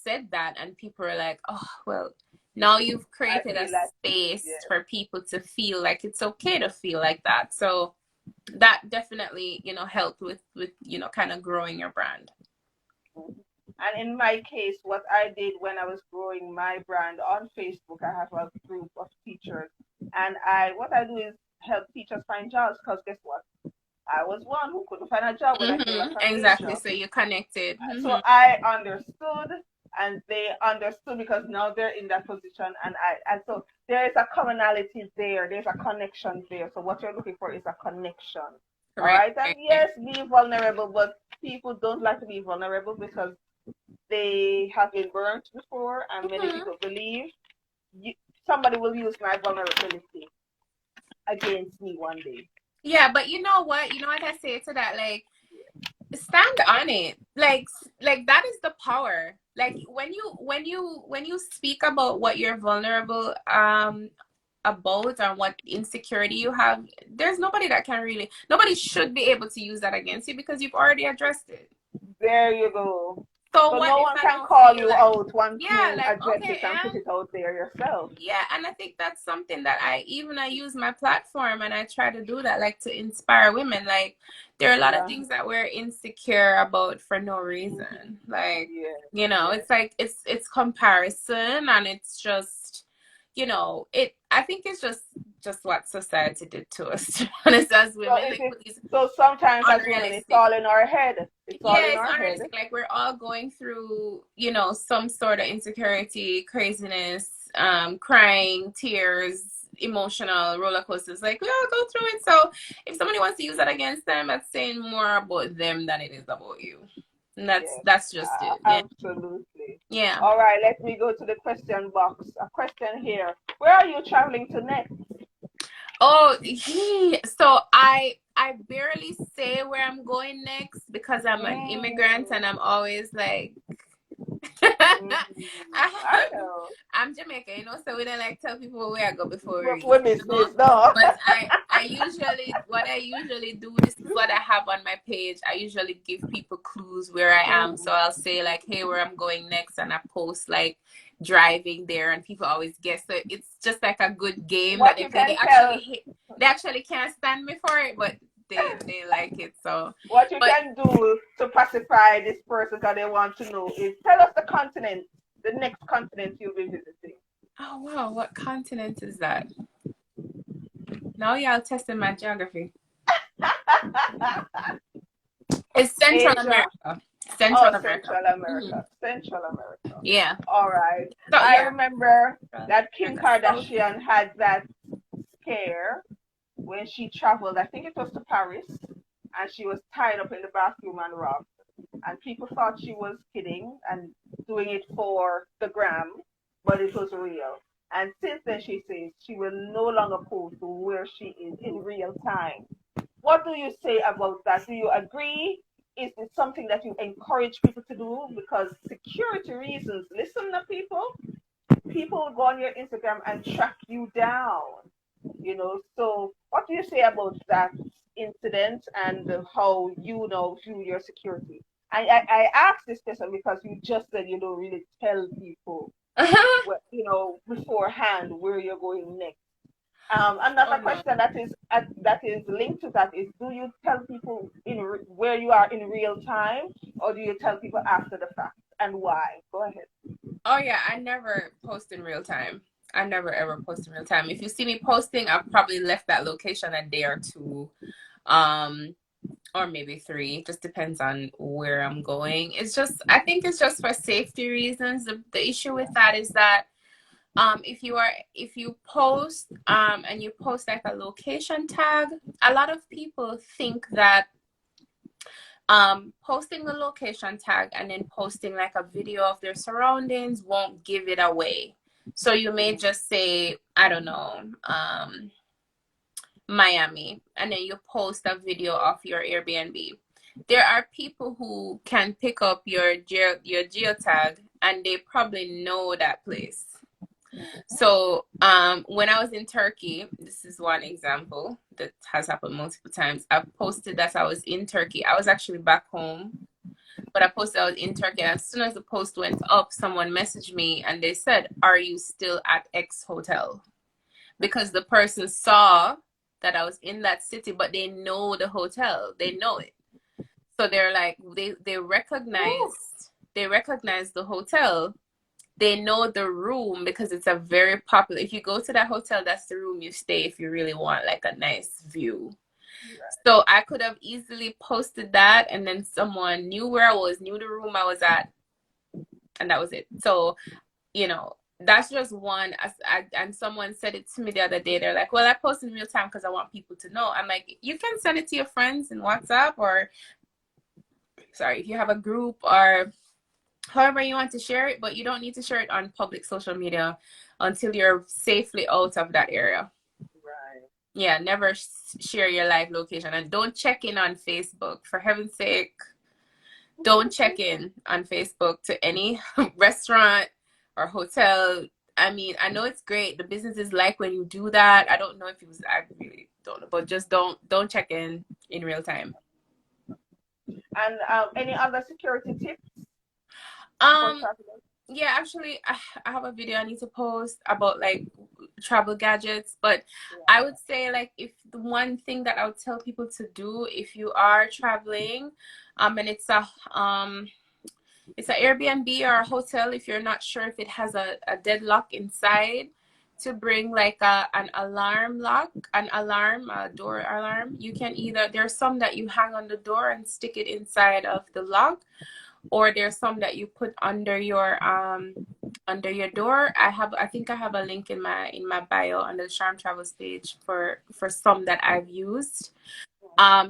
said that, and people were like, "Oh, well, Now you've I created a feel that, space yes. for people to feel like it's okay to feel like that. So that definitely, helped with, kind of growing your brand. And in my case, what I did when I was growing my brand on Facebook, I have a group of teachers, and what I do is help teachers find jobs. Because guess what? I was one who couldn't find a job when I came back from Exactly. Asia. So you connected. So I understood, and they understood because now they're in that position, and so there is a commonality there. There's a connection there. So what you're looking for is a connection. All Right. right, and yes, be vulnerable, but people don't like to be vulnerable because they have been burnt before, and many people believe you, somebody will use my vulnerability against me one day. Yeah, but you know what? You know what I say to that? Like, stand on it. Like that is the power. Like when you speak about what you're vulnerable about and what insecurity you have, there's nobody should be able to use that against you because you've already addressed it. There you go. So So what no if one I can don't call feel you like, out once yeah, you like, address okay, it and put and it out there yourself. yeah, and I think that's something that I use my platform and I try to do that, like to inspire women. Like there are a lot of Yeah. things that we're insecure about for no reason. Like, Yes. it's like it's comparison and it's just, I think it's just what society did to us, to be honest, as So women, is like it with these so sometimes as women it's unrealistic. all in our head. It's all Yeah, in it's our head. unrealistic. Like we're all going through, some sort of insecurity, craziness, crying, tears, emotional roller coasters. Like we all go through it. So if somebody wants to use that against them, that's saying more about them than it is about you. And Yes. that's just it. Yeah. Absolutely. Yeah. All right, let me go to the question box. A question here. Where are you traveling to next? Oh, so I barely say where I'm going next because I'm an immigrant and I'm always like Mm, I know. I'm Jamaican, so we don't like tell people where I go before we What business? No. But what I usually do, this is what I have on my page. I usually give people clues where I am. So I'll say like, hey, where I'm going next, and I post like driving there, and people always guess. So it's just like a good game that What they you play. can tell They actually can't stand me for it, but they like it. So, what you but can do to pacify this person because they want to know is tell us the continent, the next continent you'll be visiting. oh wow, what continent is that? Now y'all testing my geography. It's Central Asia. America. Central Oh, America. Central Mm-hmm. America. Central America. Yeah. All right. So I yeah. remember that Kim America. So, Kardashian had that scare when she traveled. I think it was to Paris, and she was tied up in the bathroom and robbed. And people thought she was kidding and doing it for the gram, but it was real. And since then, she says she will no longer post where she is in real time. What do you say about that? Do you agree? Is it something that you encourage people to do? Because security reasons, listen to people will go on your Instagram and track you down. So what do you say about that incident and how you know view your security? I asked this question because you just said you don't really tell people, beforehand where you're going next. oh Another no. question that is linked to that is: do you tell people where you are in real time, or do you tell people after the fact, and why? Go ahead. Oh yeah, I never post in real time. I never ever post in real time. If you see me posting, I've probably left that location a day or two, um, or maybe three. It just depends on where I'm going. I think it's just for safety reasons. The issue with that is that if you post and you post like a location tag, a lot of people think that posting a location tag and then posting like a video of their surroundings won't give it away. So you may just say, I don't know, Miami, and then you post a video of your Airbnb. There are people who can pick up your geotag and they probably know that place. So when I was in Turkey, this is one example that has happened multiple times. I posted that I was in Turkey. I was actually back home But I posted I was in Turkey, and as soon as the post went up, someone messaged me and they said, "Are you still at X hotel?" Because the person saw that I was in that city, but they know the hotel, they know it. So they're like, they recognize the hotel. They know the room because it's a very popular. If you go to that hotel, that's the room you stay if you really want like a nice view. So I could have easily posted that, and then someone knew where I was, knew the room I was at, and that was it. So, you know, that's just one. And someone said it to me the other day. They're like, "Well, I post in real time because I want people to know." I'm like, you can send it to your friends in WhatsApp, or sorry, if you have a group or however you want to share it, but you don't need to share it on public social media until you're safely out of that area. Right. Yeah, never share your live location, and don't check in on Facebook. For heaven's sake, don't check in on Facebook to any restaurant or hotel. I mean, I know it's great. The business is like when you do that. I don't know if it was, I really don't know, but just don't check in real time. And any other security tips for Um, travelers? yeah, actually, I have a video I need to post about like travel gadgets, but I would say like if the one thing that I would tell people to do if you are traveling, and it's a Airbnb or a hotel, if you're not sure if it has a deadlock inside, to bring like an alarm lock, a door alarm. You can either, there's some that you hang on the door and stick it inside of the lock, or there's some that you put under your door. I think I have a link in my bio on the Charm Travels page for some that I've used.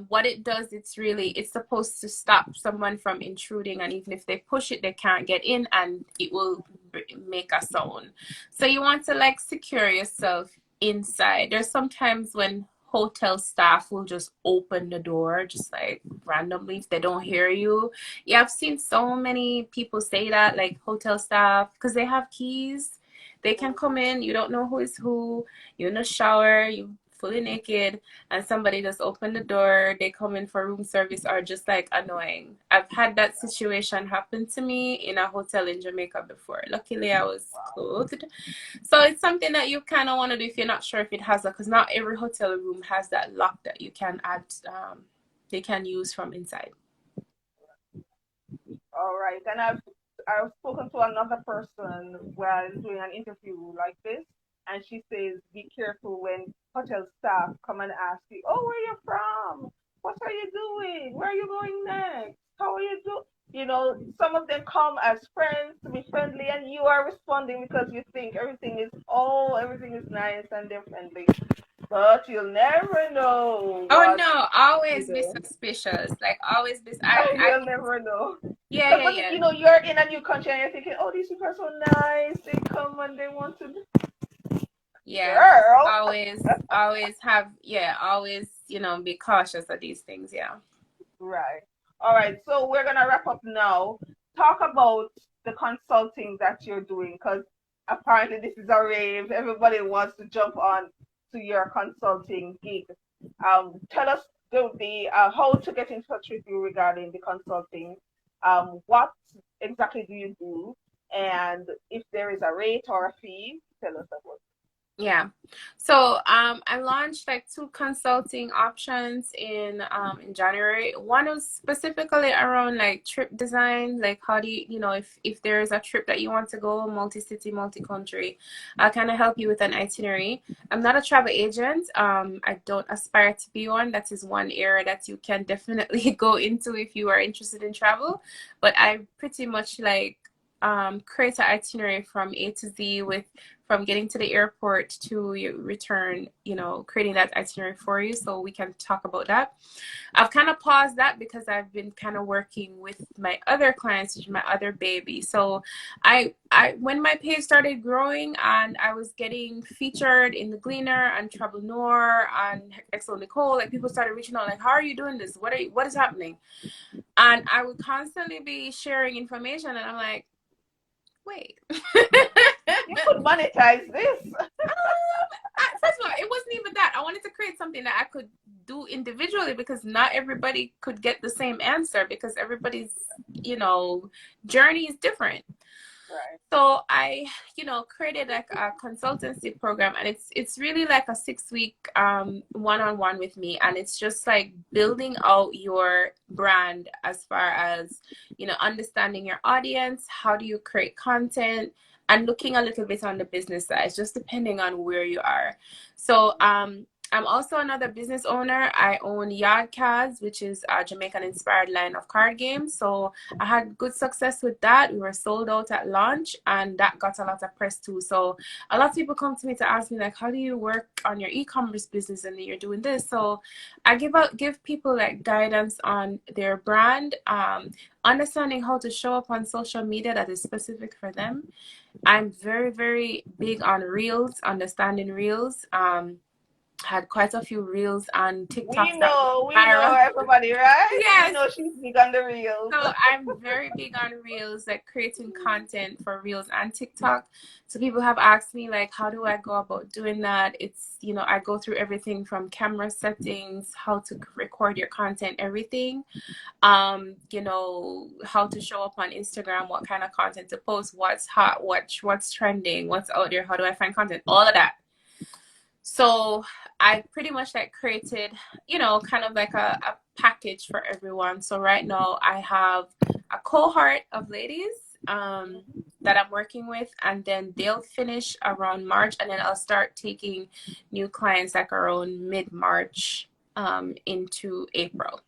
What it does, it's supposed to stop someone from intruding, and even if they push it, they can't get in, and it will make a sound. So you want to like secure yourself inside. There's sometimes when hotel staff will just open the door just like randomly if they don't hear you. Yeah, I've seen so many people say that, like hotel staff, because they have keys. They can come in, you don't know who is who, you're in the shower, you fully naked, and somebody just opened the door, they come in for room service, are just like annoying. I've had that situation happen to me in a hotel in Jamaica before. Luckily I was clothed. So it's something that you kind of want to do if you're not sure if it has that, because not every hotel room has that lock that you can add, they can use from inside. All right. And I've spoken to another person while doing an interview like this, and she says, be careful when hotel staff come and ask you, "Oh, where are you from? What are you doing? Where are you going next? How are you doing?" You know, some of them come as friends to be friendly, and you are responding because you think everything is nice and they're friendly. But you'll never know Oh what, no, always be suspicious. Like always be you'll never know. yeah, But yeah. you know, you're in a new country and you're thinking, "Oh, these people are so nice. They come and they want to." Yeah, Girl. always have, yeah, always, be cautious of these things, yeah. Right. All right. So we're gonna wrap up now. Talk about the consulting that you're doing, because apparently this is a rave. Everybody wants to jump on to your consulting gig. Tell us the how to get in touch with you regarding the consulting. What exactly do you do, and if there is a rate or a fee, tell us about it. Yeah. So I launched like 2 consulting options in January. One was specifically around like trip design, like how do if there is a trip that you want to go multi-city, multi-country, I'll kind of help you with an itinerary. I'm not a travel agent. I don't aspire to be one. That is one area that you can definitely go into if you are interested in travel. But I pretty much like create an itinerary from A to Z, from getting to the airport to your return, creating that itinerary for you, so we can talk about that. I've kind of paused that because I've been kind of working with my other clients, which is my other baby. So I when my page started growing and I was getting featured in the Gleaner and Travel Noir and XO Nicole, like people started reaching out like, "How are you doing this? What is happening?" And I would constantly be sharing information, and I'm like, wait. You could monetize this. First of all, it wasn't even that. I wanted to create something that I could do individually, because not everybody could get the same answer, because everybody's, journey is different. Right. So I, created like a consultancy program, and it's really like a 6-week one-on-one with me, and it's just like building out your brand as far as, understanding your audience, how do you create content, and looking a little bit on the business side, just depending on where you are. So I'm also another business owner. I own Yard Cards, which is a Jamaican inspired line of card games. So I had good success with that. We were sold out at launch, and that got a lot of press too. So a lot of people come to me to ask me, like, how do you work on your e-commerce business and you're doing this? So I give people like guidance on their brand, understanding how to show up on social media that is specific for them. I'm very, very big on reels, understanding reels. Had quite a few reels on TikToks that went We know viral. everybody, right? We Yes. know she's big on the reels. So I'm very big on reels, like creating content for reels and TikTok. So people have asked me, like, how do I go about doing that? It's, I go through everything from camera settings, how to record your content, everything. How to show up on Instagram, what kind of content to post, what's hot, what's trending, what's out there, how do I find content, all of that. So I pretty much like created, kind of like a package for everyone. So right now I have a cohort of ladies that I'm working with, and then they'll finish around March, and then I'll start taking new clients like around mid-March into April.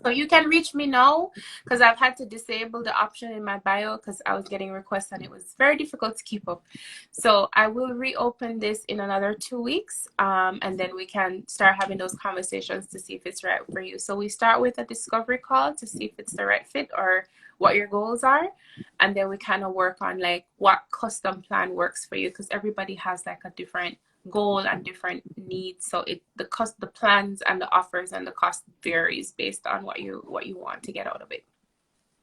So you can reach me now, because I've had to disable the option in my bio because I was getting requests and it was very difficult to keep up. So I will reopen this in another 2 weeks, and then we can start having those conversations to see if it's right for you. So we start with a discovery call to see if it's the right fit or what your goals are, and then we kind of work on like what custom plan works for you, because everybody has like a different goal and different needs. So the plans and the offers and the cost varies based on what you want to get out of it.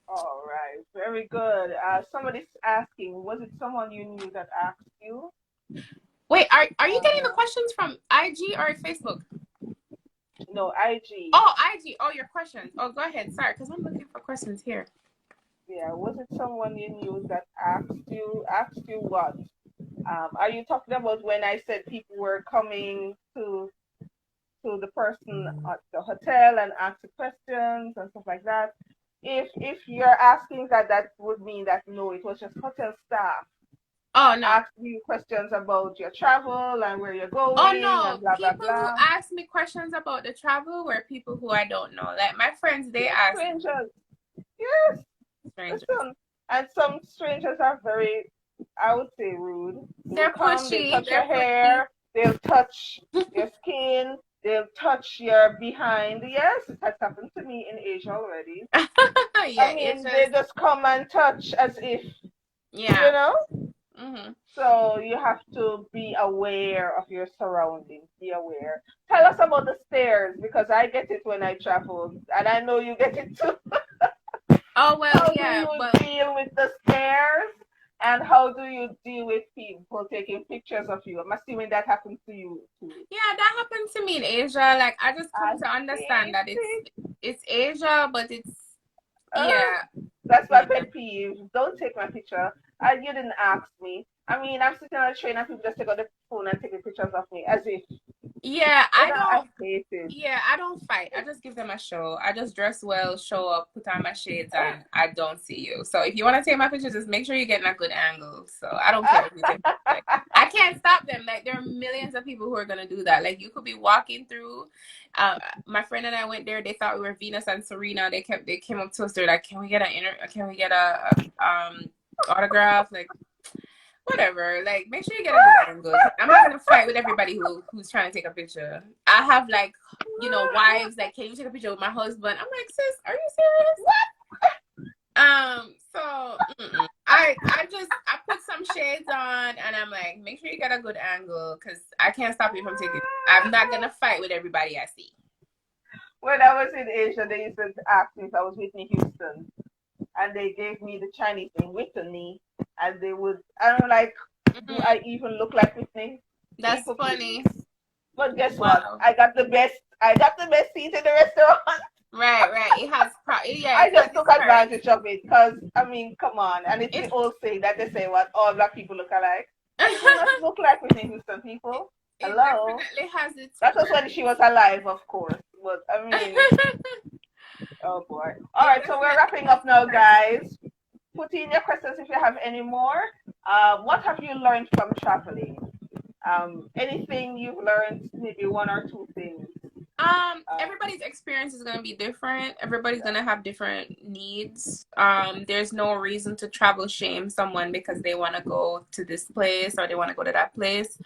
All right, very good. Somebody's asking, was it someone you knew that asked you? Wait, are you getting the questions from IG or Facebook? No, IG. Oh, IG. Oh, your questions. Oh, go ahead. Sorry, because I'm looking for questions here. Yeah, was it someone you knew that asked you? Asked you what? Are you talking about when I said people were coming to the person at the hotel and asking questions and stuff like that? If you're asking that, that would mean that no, it was just hotel staff. Oh no. Asking you questions about your travel and where you're going. Oh no, and blah, blah, people blah. who ask me questions about the travel were people who I don't know. Like my friends, they ask. Strangers. Yes. Strangers. And some strangers are very, I would say, rude. They're pushy. They touch your hair. They'll touch your skin. They'll touch your behind. Yes, it has happened to me in Asia already. Yeah, I mean, they just come and touch as if, yeah. Mm-hmm. So you have to be aware of your surroundings. Be aware. Tell us about the stairs, because I get it when I travel, and I know you get it too. Oh well, how yeah. do you deal with the stairs, and how do you deal with people taking pictures of you? I'm assuming that happens to you too. Yeah, that happened to me in Asia. Like I just come to understand that it's Asia, but it's yeah. That's my pet peeve. Don't take my picture. You didn't ask me. I mean, I'm sitting on a train and people just take out the phone and taking pictures of me as if. Yeah, I hate it. Yeah, I don't fight. I just give them a show. I just dress well, show up, put on my shades, and I don't see you. So if you want to take my picture, just make sure you're getting a good angle. So I don't care if you take. Like, I can't stop them. Like there are millions of people who are gonna do that. Like you could be walking through. My friend and I went there. They thought we were Venus and Serena. They came up to us. They're like, "Can we get a autograph?" Like. Whatever, like make sure you get a good angle. I'm not gonna fight with everybody who's trying to take a picture. I have like, wives like, can you take a picture with my husband? I'm like, sis, are you serious? What? So I put some shades on and I'm like, make sure you get a good angle because I can't stop you from taking. I'm not gonna fight with everybody I see. When I was in Asia, they used to ask me if I was Whitney Houston, and they gave me the Chinese name Whitney. And I'm like, do I even look like Whitney? That's funny. But guess what? Wow. I got the best. I got the best seat in the restaurant. Right. It has yeah, I it has just its took perks. advantage of it because I mean, come on, and it's the It old saying that they say what all black people look alike. We do not look like Whitney Houston it, people. it Hello, definitely has its that was when perks. she was alive, of course. But I mean, oh boy. All It right, so we're definitely wrapping has up its now, perks. guys. Put in your questions if you have any more. What have you learned from traveling? Anything you've learned, maybe one or two things. Everybody's experience is gonna be different. Everybody's gonna have different needs. There's no reason to travel shame someone because they want to go to this place or they want to go to that place.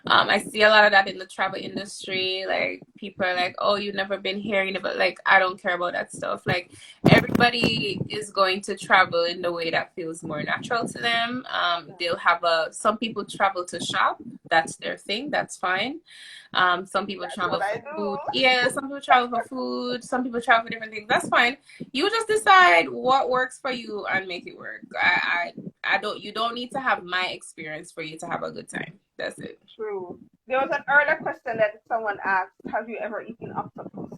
I see a lot of that in the travel industry. Like people are like, "Oh, you've never been here," you never like. I don't care about that stuff. Like everybody is going to travel in the way that feels more natural to them. They'll have some people travel to shop. That's their thing. That's fine. Some people That's what travel I for food. do. Yeah, some people travel for food. Some people travel for different things. That's fine. You just decide what works for you and make it work. I don't. You don't need to have my experience for you to have a good time. That's it. True. There was an earlier question that someone asked, have you ever eaten octopus?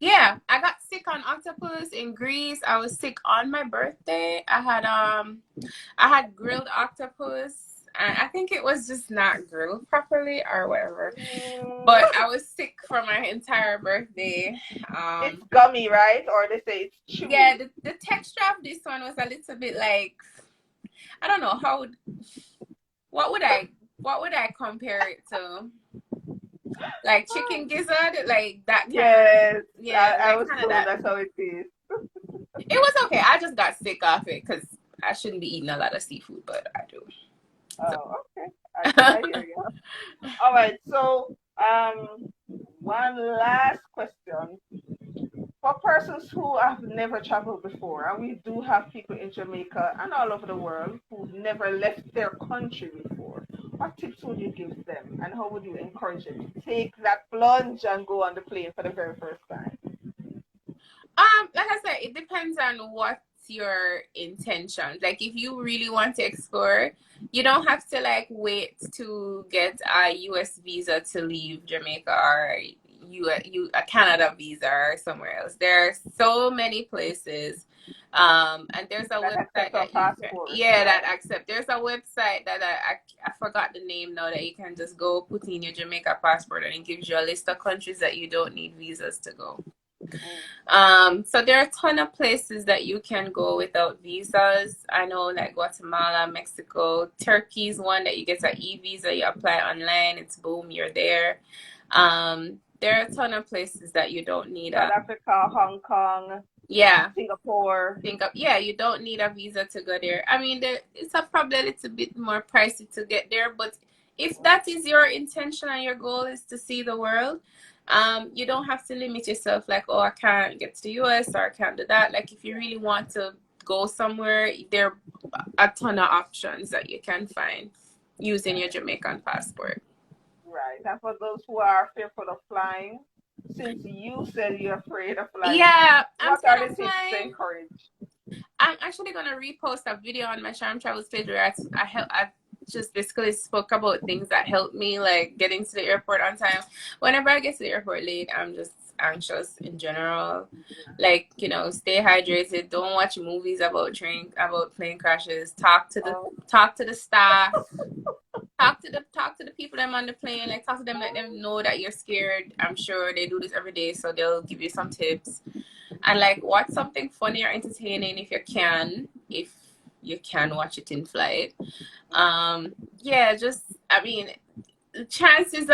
Yeah, I got sick on octopus in Greece. I was sick on my birthday. I had grilled octopus, and I think it was just not grilled properly or whatever. Mm, But I was sick for my entire birthday. it's gummy, right? Or they say it's Yeah, chewy. the texture of this one was a little bit like, I don't know what would I what would I compare it to? Like chicken gizzard, like that kind of, Yes, yeah, I like was kind of told that. that's how it is. It was okay. I just got sick off it because I shouldn't be eating a lot of seafood, but I do. Oh, okay. I So. hear you. All right. So, one last question. For persons who have never traveled before, and we do have people in Jamaica and all over the world who've never left their country before, what tips would you give them, and how would you encourage them to take that plunge and go on the plane for the very first time? Like I said, it depends on what's your intention. Like if you really want to explore, you don't have to like wait to get a US visa to leave Jamaica or a Canada visa or somewhere else. There are so many places. And there's a That website accept our that you can, passport, yeah, that right? accept. There's a website that I forgot the name now that you can just go put in your Jamaica passport and it gives you a list of countries that you don't need visas to go. Mm. So there are a ton of places that you can go without visas. I know like Guatemala, Mexico, Turkey's one that you get an e-visa, you apply online, it's boom, you're there. There are a ton of places that you don't need South Africa, Hong Kong, yeah, Singapore. yeah, you don't need a visa to go there. I mean, it's a probably a little bit more pricey to get there, but if that is your intention and your goal is to see the world, you don't have to limit yourself like, oh, I can't get to the US or I can't do that. Like if you really want to go somewhere, there are a ton of options that you can find using your Jamaican passport. Right. And for those who are fearful of flying, since you said you're afraid of flying, Yeah, I'm what scared are of the tips to flying. encourage? I'm actually gonna repost a video on my Charm Travels page where I just basically spoke about things that helped me like getting to the airport on time. Whenever I get to the airport late, I'm just anxious in general. Like, stay hydrated, don't watch movies about plane crashes, Oh, talk to the staff, talk to the people that on the plane, like talk to them, let them know that you're scared. I'm sure they do this every day, so they'll give you some tips. And like watch something funny or entertaining if you can watch it in flight. Yeah, just I mean, the chances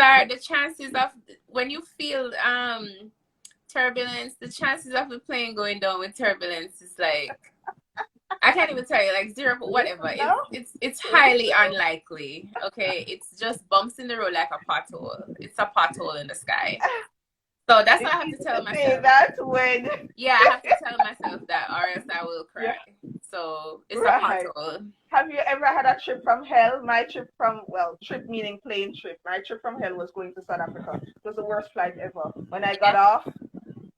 of when you feel turbulence, the chances of the plane going down with turbulence is like, I can't even tell you, like zero, but whatever. listen now. It's highly Listen. unlikely. Okay, it's just bumps in the road like a pothole. It's a pothole in the sky. So that's what It's I have to easy tell to say myself. that when Yeah, I have to tell myself that, or else I will you're cry. So it's a right. pothole. Have you ever had a trip from hell? My trip from, well, trip meaning plane trip. My trip from hell was going to South Africa. It was the worst flight ever. When I got Yeah, off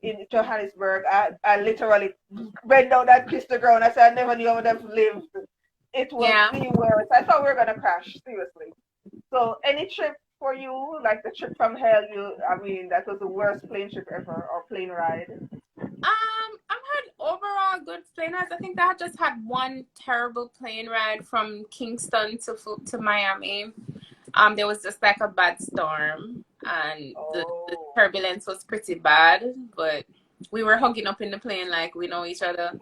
in Johannesburg, I literally bent down and kissed the ground. I said, I never knew I would have lived. It was yeah. the worst. I thought we were going to crash, seriously. So, any trip for you? Like the trip from hell, I mean, that was the worst plane trip ever, or plane ride. I've had overall good plane rides. I think I just had one terrible plane ride from Kingston to Miami. There was just like a bad storm, and the Oh. turbulence was pretty bad, but we were hugging up in the plane like we know each other.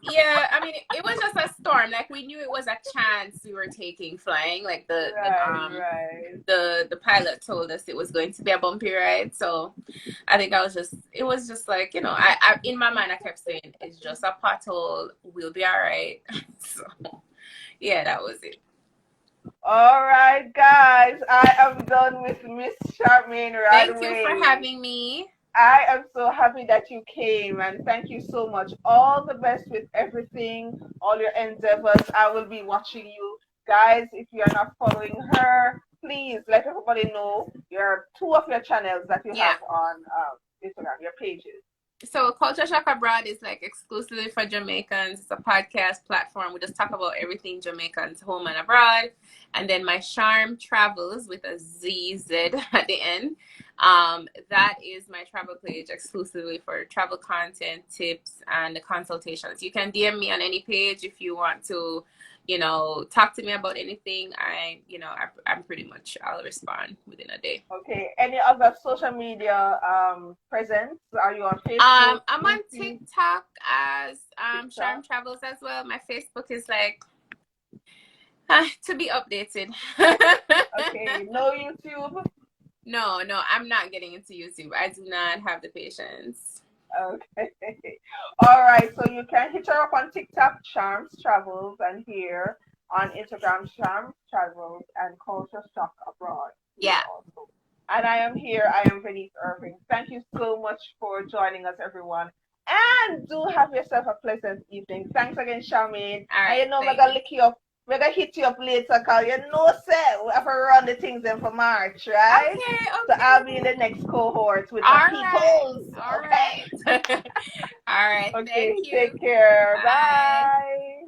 Yeah, I mean, it was just a storm. Like, we knew it was a chance we were taking flying. Like, Right. the pilot told us it was going to be a bumpy ride. So I think it was just like, I in my mind I kept saying, it's just a pothole, we'll be all right. So yeah, that was it. All right, guys, I am done with Miss Charmaine Radway. Thank you for having me. I am so happy that you came, and thank you so much. All the best with everything, all your endeavors. I will be watching you. Guys, if you are not following her, please let everybody know your two of your channels that you have on Instagram, your pages. So Culture Shock Abroad is like exclusively for Jamaicans. It's a podcast platform. We just talk about everything Jamaicans home and abroad. And then my Charm Travels with a ZZ at the end. That is my travel page exclusively for travel content, tips, and the consultations. You can DM me on any page if you want to, talk to me about anything. I'm pretty much, I'll respond within a day. Okay. Any other social media presence? Are you on Facebook? I'm on TikTok as Charm Travels as well. My Facebook is like to be updated. Okay. No YouTube? No, I'm not getting into YouTube. I do not have the patience. Okay. All right. So you can hit her up on TikTok, Charms Travels, and here on Instagram, Charms Travels, and Culture Shock Abroad. Yeah. Also. And I am here. I am Venice Irving. Thank you so much for joining us, everyone. And do have yourself a pleasant evening. Thanks again, Charmaine. All right. And we're gonna lick you up. We're gonna hit you up later, cause sir, we have to run the things in for March, right? Okay. So I'll be in the next cohort with the people. All right. All right. Okay. Thank you. Take care. Bye. Bye.